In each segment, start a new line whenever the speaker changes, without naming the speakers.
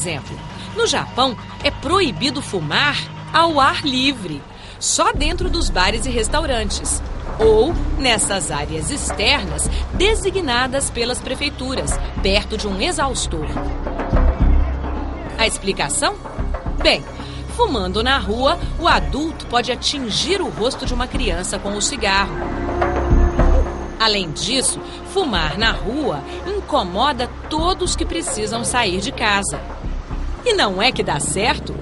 Exemplo, no Japão é proibido fumar ao ar livre, só dentro dos bares e restaurantes, ou nessas áreas externas designadas pelas prefeituras, perto de um exaustor. A explicação? Bem, fumando na rua, o adulto pode atingir o rosto de uma criança com o cigarro. Além disso, fumar na rua incomoda todos que precisam sair de casa. E não é que dá certo?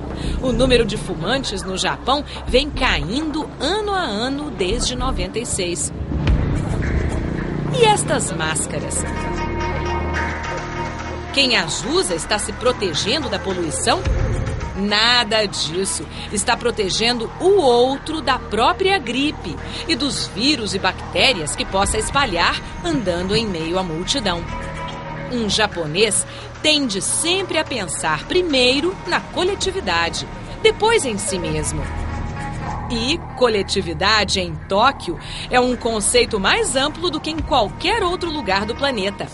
O número de fumantes no Japão vem caindo ano a ano desde 96. E estas máscaras? Quem as usa está se protegendo da poluição? Nada disso. Está protegendo o outro da própria gripe e dos vírus e bactérias que possa espalhar andando em meio à multidão. Um japonês tende sempre a pensar primeiro na coletividade, depois em si mesmo. E coletividade em Tóquio é um conceito mais amplo do que em qualquer outro lugar do planeta.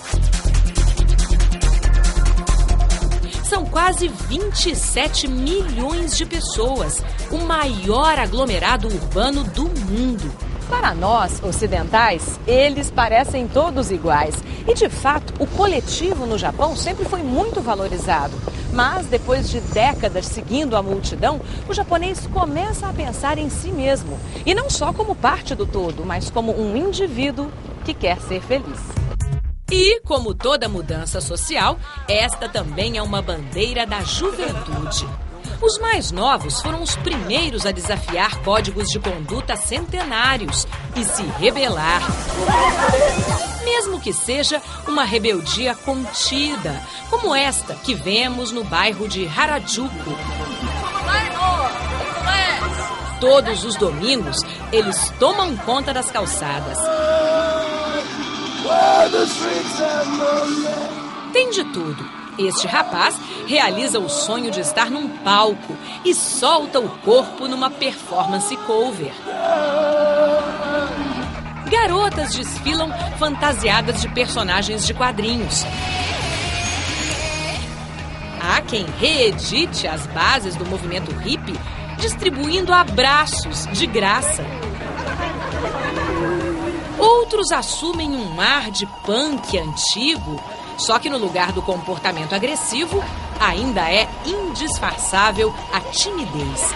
São quase 27 milhões de pessoas, o maior aglomerado urbano do mundo.
Para nós, ocidentais, eles parecem todos iguais. E, de fato, o coletivo no Japão sempre foi muito valorizado. Mas, depois de décadas seguindo a multidão, o japonês começa a pensar em si mesmo. E não só como parte do todo, mas como um indivíduo que quer ser feliz.
E, como toda mudança social, esta também é uma bandeira da juventude. Os mais novos foram os primeiros a desafiar códigos de conduta centenários e se rebelar. Mesmo que seja uma rebeldia contida, como esta que vemos no bairro de Harajuku. Todos os domingos, eles tomam conta das calçadas. Tem de tudo. Este rapaz realiza o sonho de estar num palco e solta o corpo numa performance cover. Garotas desfilam fantasiadas de personagens de quadrinhos. Há quem reedite as bases do movimento hippie, distribuindo abraços de graça. Outros assumem um ar de punk antigo, só que no lugar do comportamento agressivo, ainda é indisfarçável a timidez.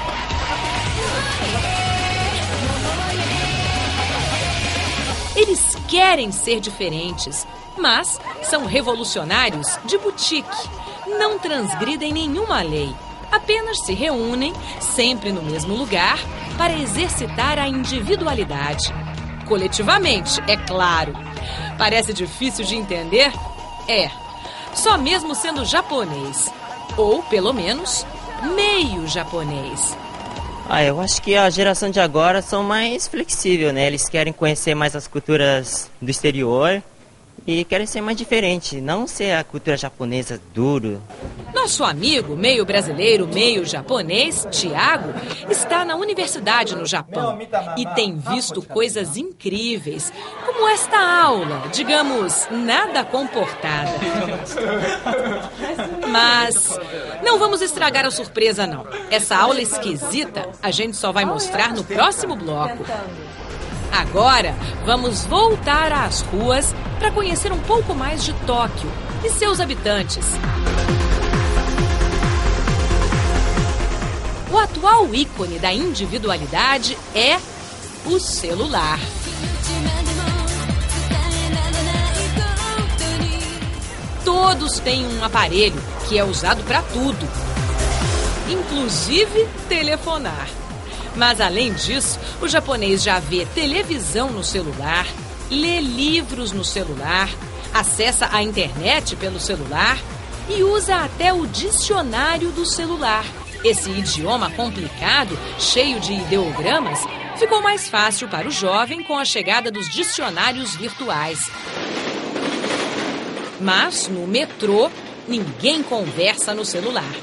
Eles querem ser diferentes, mas são revolucionários de boutique. Não transgridem nenhuma lei, apenas se reúnem, sempre no mesmo lugar, para exercitar a individualidade. Coletivamente, é claro. Parece difícil de entender? É, só mesmo sendo japonês, ou pelo menos meio japonês.
Eu acho que a geração de agora são mais flexíveis, né? Eles querem conhecer mais as culturas do exterior e querem ser mais diferentes, não ser a cultura japonesa duro.
Nosso amigo, meio brasileiro, meio japonês, Tiago, está na universidade no Japão e tem visto coisas incríveis, como esta aula, digamos, nada comportada. Mas não vamos estragar a surpresa, não. Essa aula esquisita a gente só vai mostrar no próximo bloco. Agora, vamos voltar às ruas para conhecer um pouco mais de Tóquio e seus habitantes. O atual ícone da individualidade é o celular. Todos têm um aparelho que é usado para tudo, inclusive telefonar. Mas, além disso, o japonês já vê televisão no celular, lê livros no celular, acessa a internet pelo celular e usa até o dicionário do celular. Esse idioma complicado, cheio de ideogramas, ficou mais fácil para o jovem com a chegada dos dicionários virtuais. Mas, no metrô, ninguém conversa no celular.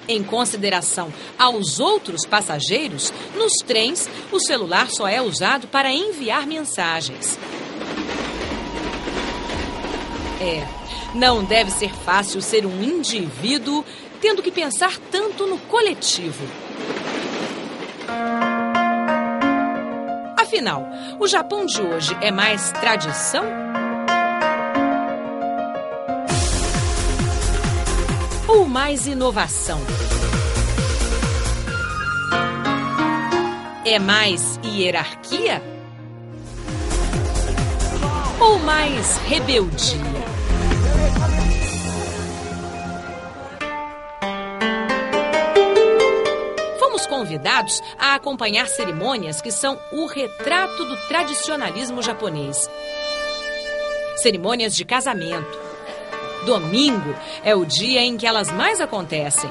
Em consideração aos outros passageiros, nos trens, o celular só é usado para enviar mensagens. Não deve ser fácil ser um indivíduo tendo que pensar tanto no coletivo. Afinal, o Japão de hoje é mais tradição? Ou mais inovação? É mais hierarquia? Ou mais rebeldia? Fomos convidados a acompanhar cerimônias que são o retrato do tradicionalismo japonês. Cerimônias de casamento. Domingo é o dia em que elas mais acontecem,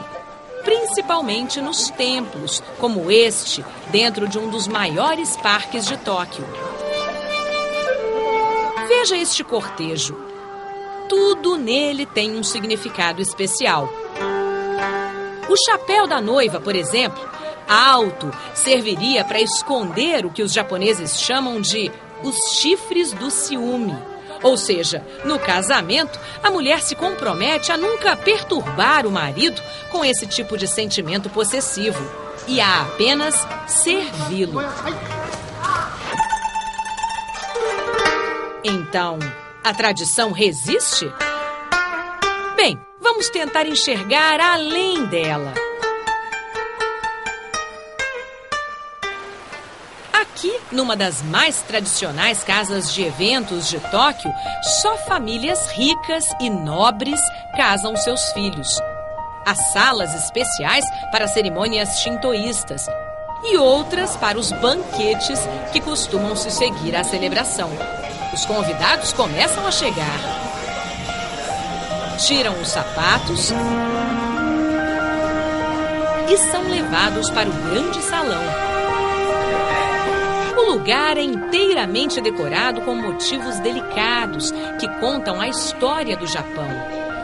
principalmente nos templos, como este, dentro de um dos maiores parques de Tóquio. Veja este cortejo. Tudo nele tem um significado especial. O chapéu da noiva, por exemplo, alto, serviria para esconder o que os japoneses chamam de os chifres do ciúme. Ou seja, no casamento, a mulher se compromete a nunca perturbar o marido com esse tipo de sentimento possessivo e a apenas servi-lo. Então, a tradição resiste? Bem, vamos tentar enxergar além dela. Aqui, numa das mais tradicionais casas de eventos de Tóquio, só famílias ricas e nobres casam seus filhos. Há salas especiais para cerimônias shintoístas e outras para os banquetes que costumam se seguir à celebração. Os convidados começam a chegar. Tiram os sapatos e são levados para o grande salão. O lugar é inteiramente decorado com motivos delicados que contam a história do Japão.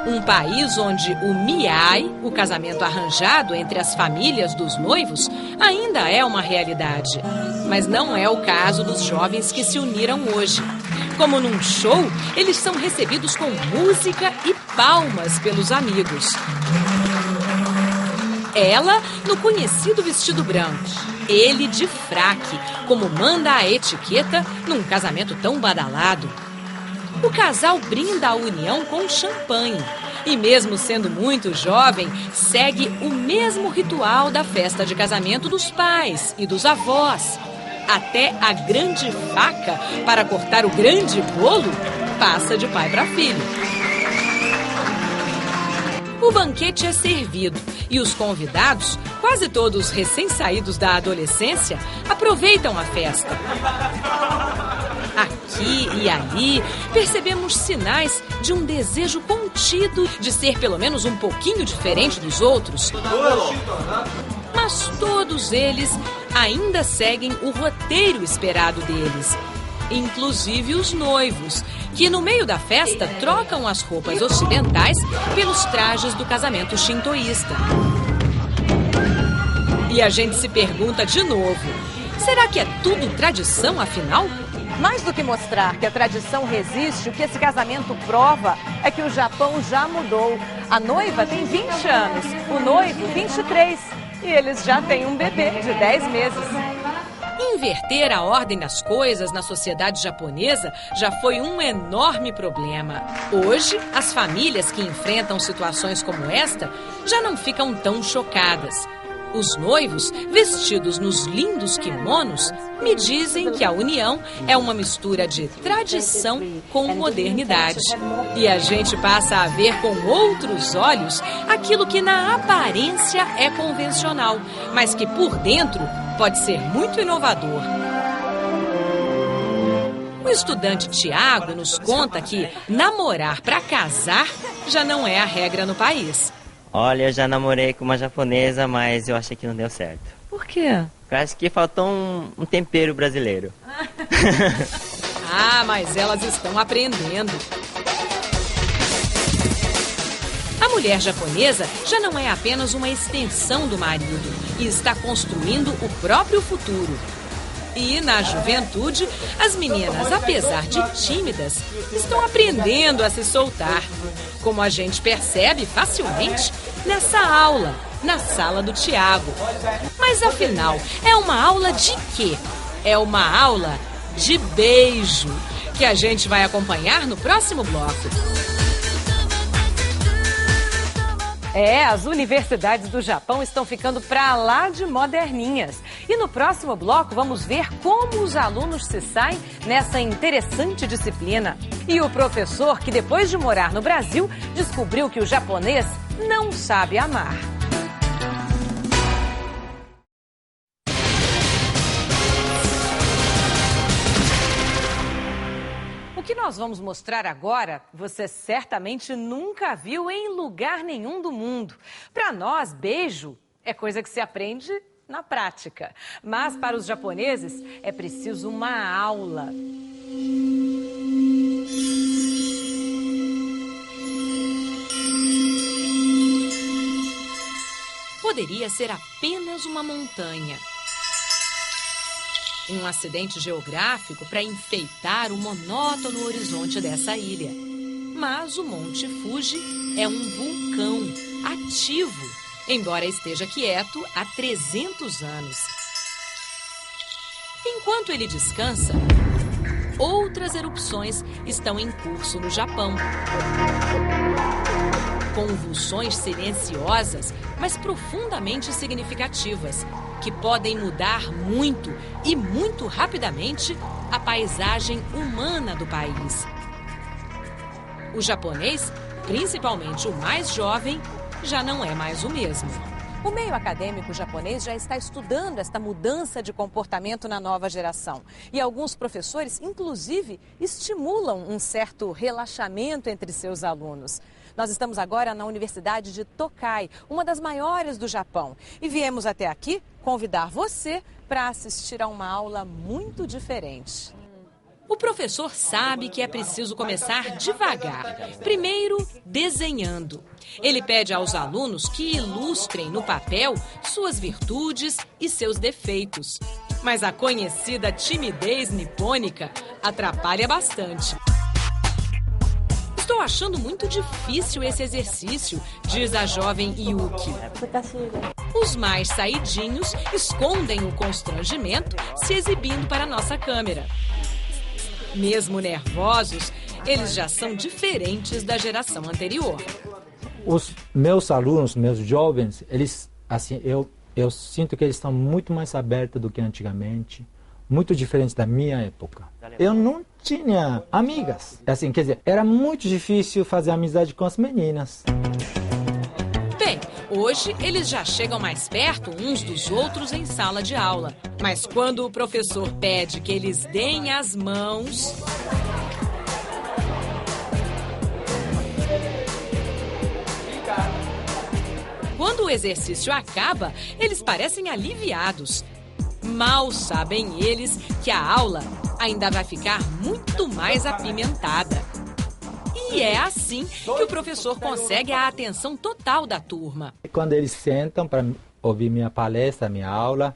Um país onde o miai, o casamento arranjado entre as famílias dos noivos, ainda é uma realidade. Mas não é o caso dos jovens que se uniram hoje. Como num show, eles são recebidos com música e palmas pelos amigos. Ela no conhecido vestido branco, ele de fraque, como manda a etiqueta num casamento tão badalado. O casal brinda a união com champanhe e, mesmo sendo muito jovem, segue o mesmo ritual da festa de casamento dos pais e dos avós. Até a grande faca para cortar o grande bolo passa de pai para filho. O banquete é servido e os convidados, quase todos recém-saídos da adolescência, aproveitam a festa. Aqui e ali, percebemos sinais de um desejo contido de ser pelo menos um pouquinho diferente dos outros. Mas todos eles ainda seguem o roteiro esperado deles. Inclusive os noivos, que no meio da festa trocam as roupas ocidentais pelos trajes do casamento shintoísta. E a gente se pergunta de novo, será que é tudo tradição afinal?
Mais do que mostrar que a tradição resiste, o que esse casamento prova é que o Japão já mudou. A noiva tem 20 anos, o noivo 23 e eles já têm um bebê de 10 meses.
Inverter a ordem das coisas na sociedade japonesa já foi um enorme problema. Hoje, as famílias que enfrentam situações como esta já não ficam tão chocadas. Os noivos, vestidos nos lindos kimonos, me dizem que a união é uma mistura de tradição com modernidade. E a gente passa a ver com outros olhos aquilo que na aparência é convencional, mas que por dentro pode ser muito inovador. O estudante Tiago nos conta que namorar para casar já não é a regra no país.
Olha, eu já namorei com uma japonesa, mas eu achei que não deu certo.
Por quê?
Acho que faltou um tempero brasileiro.
Ah, mas elas estão aprendendo. A mulher japonesa já não é apenas uma extensão do marido e está construindo o próprio futuro. E na juventude, as meninas, apesar de tímidas, estão aprendendo a se soltar. Como a gente percebe facilmente nessa aula, na sala do Tiago. Mas afinal, é uma aula de quê? É uma aula de beijo, que a gente vai acompanhar no próximo bloco.
As universidades do Japão estão ficando para lá de moderninhas. E no próximo bloco vamos ver como os alunos se saem nessa interessante disciplina. E o professor que depois de morar no Brasil descobriu que o japonês não sabe amar. O que nós vamos mostrar agora, você certamente nunca viu em lugar nenhum do mundo. Para nós, beijo é coisa que se aprende na prática. Mas para os japoneses é preciso uma aula.
Poderia ser apenas uma montanha. Um acidente geográfico para enfeitar o monótono horizonte dessa ilha. Mas o Monte Fuji é um vulcão ativo, embora esteja quieto há 300 anos. Enquanto ele descansa, outras erupções estão em curso no Japão. Convulsões silenciosas, mas profundamente significativas, que podem mudar muito e muito rapidamente a paisagem humana do país. O japonês, principalmente o mais jovem, já não é mais o mesmo.
O meio acadêmico japonês já está estudando esta mudança de comportamento na nova geração. E alguns professores, inclusive, estimulam um certo relaxamento entre seus alunos. Nós estamos agora na Universidade de Tokai, uma das maiores do Japão. E viemos até aqui convidar você para assistir a uma aula muito diferente.
O professor sabe que é preciso começar devagar, primeiro desenhando. Ele pede aos alunos que ilustrem no papel suas virtudes e seus defeitos. Mas a conhecida timidez nipônica atrapalha bastante. Estou achando muito difícil esse exercício, diz a jovem Yuki. Os mais saidinhos escondem o constrangimento se exibindo para a nossa câmera. Mesmo nervosos, eles já são diferentes da geração anterior.
Os meus alunos, meus jovens, eles, assim, eu sinto que eles estão muito mais abertos do que antigamente, muito diferentes da minha época. Eu não tinha amigas, assim, quer dizer, era muito difícil fazer amizade com as meninas.
Bem, hoje eles já chegam mais perto uns dos outros em sala de aula. Mas quando o professor pede que eles deem as mãos... Quando o exercício acaba, eles parecem aliviados. Mal sabem eles que a aula ainda vai ficar muito mais apimentada. E é assim que o professor consegue a atenção total da turma.
Quando eles sentam para ouvir minha palestra, minha aula,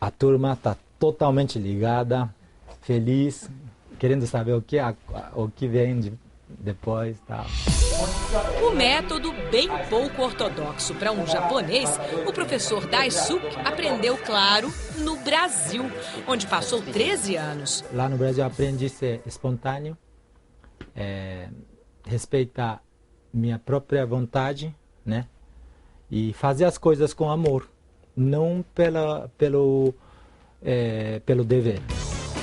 a turma está totalmente ligada, feliz, querendo saber o que vem depois. Tal.
O método bem pouco ortodoxo para um japonês, o professor Daisuke aprendeu, claro, no Brasil, onde passou 13 anos.
Lá no Brasil eu aprendi a ser espontâneo, respeitar minha própria vontade, né? E fazer as coisas com amor, não pelo dever.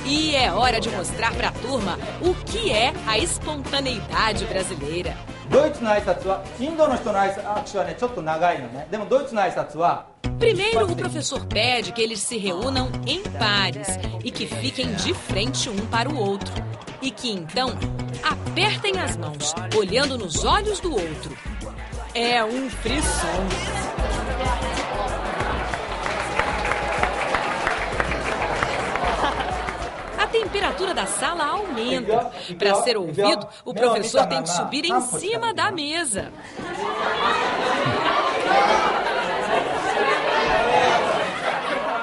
E é hora de mostrar para a turma o que é a espontaneidade brasileira. Primeiro, o professor pede que eles se reúnam em pares e que fiquem de frente um para o outro. E que então apertem as mãos, olhando nos olhos do outro. É um frisson. A temperatura da sala aumenta. Para ser ouvido, o professor tem que subir em cima da mesa.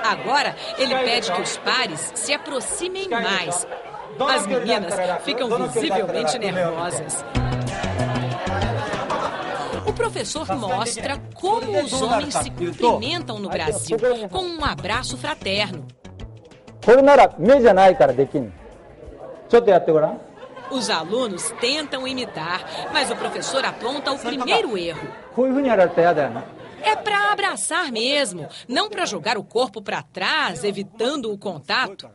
Agora, ele pede que os pares se aproximem mais. As meninas ficam visivelmente nervosas. O professor mostra como os homens se cumprimentam no Brasil, com um abraço fraterno. Os alunos tentam imitar, mas o professor aponta o primeiro erro. É para abraçar mesmo, não para jogar o corpo para trás, evitando o contato.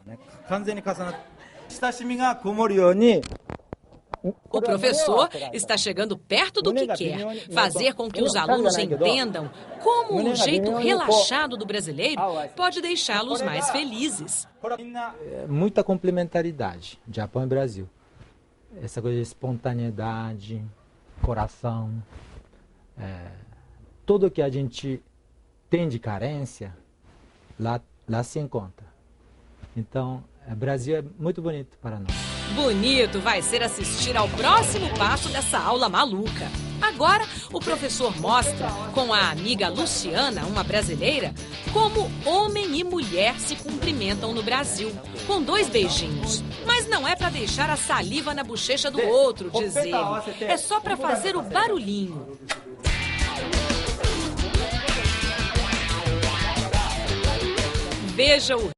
O professor está chegando perto do que quer, fazer com que os alunos entendam como um jeito relaxado do brasileiro pode deixá-los mais felizes.
Muita complementaridade, Japão e Brasil. Essa coisa de espontaneidade, coração, tudo que a gente tem de carência, lá se encontra. Então, o Brasil é muito bonito para nós.
Bonito vai ser assistir ao próximo passo dessa aula maluca. Agora, o professor mostra, com a amiga Luciana, uma brasileira, como homem e mulher se cumprimentam no Brasil, com 2 beijinhos. Mas não é para deixar a saliva na bochecha do outro, diz ele. É só para fazer o barulhinho. Veja o